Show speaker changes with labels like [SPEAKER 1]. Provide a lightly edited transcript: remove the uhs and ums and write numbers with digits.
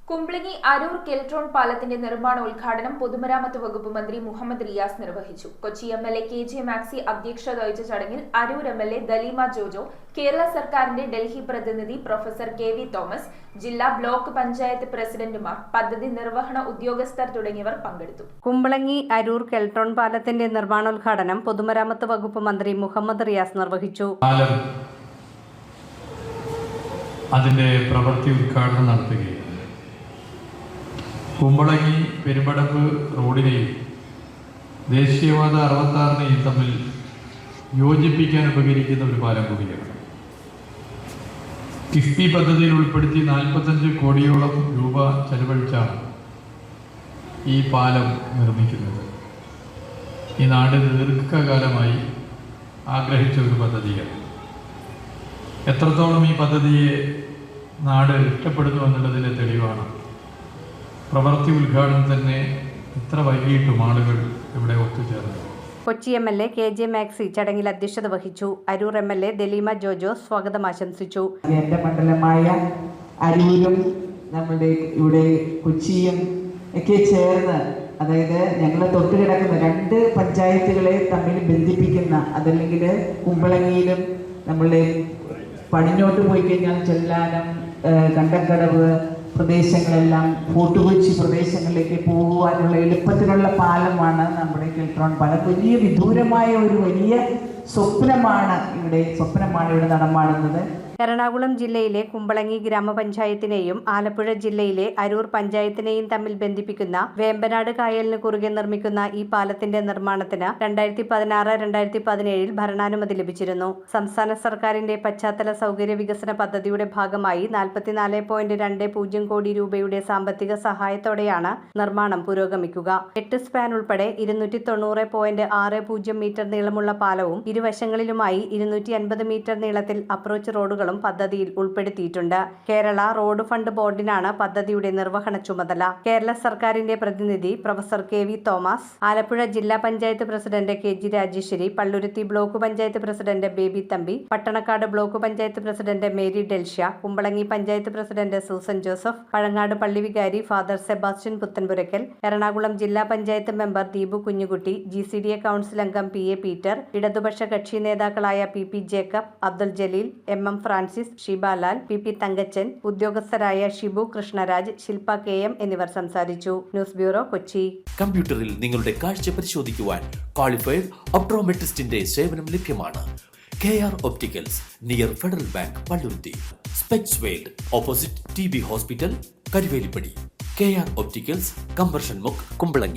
[SPEAKER 1] കുംബ്ലങ്ങി അരൂർ കെൽട്രോൺ പാലത്തിന്റെ നിർമ്മാണോദ്ഘാടനം പൊതുമരാമത്ത് വകുപ്പ് മന്ത്രി മുഹമ്മദ് റിയാസ് നിർവഹിച്ചു. കൊച്ചി എംഎൽഎ KJ മാക്സി അധ്യക്ഷത വഹിച്ച ചടങ്ങിൽ അരൂർ എംഎൽഎ ദലീമ ജോജോ, കേരള സർക്കാരിന്റെ ഡൽഹി പ്രതിനിധി പ്രൊഫസർ KV തോമസ്, ജില്ലാ ബ്ലോക്ക് പഞ്ചായത്ത് പ്രസിഡന്റുമാർ, പദ്ധതി നിർവഹണ ഉദ്യോഗസ്ഥർ തുടങ്ങിയവർ പങ്കെടുത്തു.
[SPEAKER 2] കുംബ്ലങ്ങി അരൂർ കെൽട്രോൺ പാലത്തിന്റെ നിർമ്മാണോദ്ഘാടനം പൊതുമരാമത്ത് വകുപ്പ് മന്ത്രി മുഹമ്മദ് റിയാസ് നിർവഹിച്ചു.
[SPEAKER 3] അതിന്റെ പ്രവൃത്തി ഉദ്ഘാടനം നടത്തുകയും കുമ്പളങ്ങി പെരുമ്പടപ്പ് റോഡിനെയും ദേശീയപാത 66നെയും തമ്മിൽ യോജിപ്പിക്കാൻ ഉപകരിക്കുന്ന ഒരു പാലം കൂടിയാണ്. കിഫ്ബി പദ്ധതിയിൽ ഉൾപ്പെടുത്തി 45 കോടിയോളം രൂപ ചെലവഴിച്ചാണ് ഈ പാലം നിർമ്മിക്കുന്നത്. ഈ നാട് ദീർഘകാലമായി ആഗ്രഹിച്ച ഒരു പദ്ധതിയാണ്. എത്രത്തോളം ഈ പദ്ധതിയെ നാട് ഇഷ്ടപ്പെടുന്നു എന്നുള്ളതിൻ്റെ തെളിവാണ് പ്രവൃത്തി ഉദ്ഘാടനം തന്നെ ഇത്ര വൈകിട്ടും ആളുകൾ ഇവിടെ ഒത്തുചേർന്നു.
[SPEAKER 2] കൊച്ചി എംഎൽഎ KJ മാക്സി ചടങ്ങിൽ അധ്യക്ഷത വഹിച്ചു. അരൂർ എംഎൽഎ ദലീമ ജോജോ സ്വാഗതം ആശംസിച്ചു.
[SPEAKER 4] എൻ്റെ മണ്ഡലമായ അരൂരും നമ്മുടെ ഇവിടെ കൊച്ചിയും ഒക്കെ ചേർന്ന്, അതായത് ഞങ്ങൾ തൊട്ട് കിടക്കുന്ന 2 പഞ്ചായത്തുകളെ തമ്മിൽ ബന്ധിപ്പിക്കുന്ന, അതല്ലെങ്കിൽ കുമ്പളങ്ങിയിലും നമ്മളുടെ പടിഞ്ഞോട്ട് പോയി കഴിഞ്ഞാൽ ചെല്ലാനം, കണ്ടക്കടവ് പ്രദേശങ്ങളെല്ലാം ഫോർട്ട് കൊച്ചി പ്രദേശങ്ങളിലേക്ക് പോകുവാനുള്ള എളുപ്പത്തിലുള്ള പാലമാണ് നമ്മുടെ കെൽട്രോൺ പാലം. വലിയ വിദൂരമായ ഒരു വലിയ സ്വപ്നമാണ് ഇവിടെ നടമാടുന്നത്.
[SPEAKER 2] എറണാകുളം ജില്ലയിലെ കുമ്പളങ്ങി ഗ്രാമപഞ്ചായത്തിനെയും ആലപ്പുഴ ജില്ലയിലെ അരൂർ പഞ്ചായത്തിനെയും തമ്മിൽ ബന്ധിപ്പിക്കുന്ന വേമ്പനാട് കായലിന് കുറുകെ നിർമ്മിക്കുന്ന ഈ പാലത്തിന്റെ നിർമ്മാണത്തിന് 2016-2017 ഭരണാനുമതി ലഭിച്ചിരുന്നു. സംസ്ഥാന സർക്കാരിന്റെ പശ്ചാത്തല സൗകര്യ വികസന പദ്ധതിയുടെ ഭാഗമായി 44.20 കോടി രൂപയുടെ സാമ്പത്തിക സഹായത്തോടെയാണ് നിർമ്മാണം പുരോഗമിക്കുക. 8 സ്പാൻ ഉൾപ്പെടെ 290.60 മീറ്റർ നീളമുള്ള പാലവും ഇരുവശങ്ങളിലുമായി 250 മീറ്റർ നീളത്തിൽ അപ്രോച്ച് റോഡുകൾ പദ്ധതിയിൽ ഉൾപ്പെടുത്തിയിട്ടുണ്ട്. കേരള റോഡ് ഫണ്ട് ബോർഡിനാണ് പദ്ധതിയുടെ നിർവഹണ ചുമതല. കേരള സർക്കാരിന്റെ പ്രതിനിധി പ്രൊഫസർ KV തോമസ്, ആലപ്പുഴ ജില്ലാ panchayat president KG Rajeswari, Palluruthy block panchayat president Baby Thampi, Pattanakkad block panchayat president Mary Delshya, Kumbalangi panchayat president Susan Joseph, Pazhangad പള്ളി വികാരി ഫാദർ സെബാസ്റ്റ്യൻ പുത്തൻപുരയ്ക്കൽ, എറണാകുളം ജില്ലാ panchayat member Deepu Kunjukutty, GCDA council അംഗം PA പീറ്റർ, ഇടതുപക്ഷ കക്ഷി നേതാക്കളായ PP Jacob, Abdul Jaleel, MM Francis, Sheebalal, PP Thankachan, ഉദ്യോഗസ്ഥരായ ഷിബു കൃഷ്ണരാജ്, ശില്പ KM എന്നിവർ സംസാരിച്ചു. News bureau, Kochi.
[SPEAKER 5] കമ്പ്യൂട്ടറിൽ നിങ്ങളുടെ കാഴ്ച പരിശോധിക്കുവാൻ ക്വാളിഫൈഡ് ഒപ്ട്രോമെട്രിസ്റ്റിന്റെ സേവനം ലഭ്യമാണ്. KR opticals, near federal bank, Palluruthy. Specs world, opposite TB hospital, Karuvelippady. KR opticals, combustion മുക്ക്, കുമ്പളങ്ങി.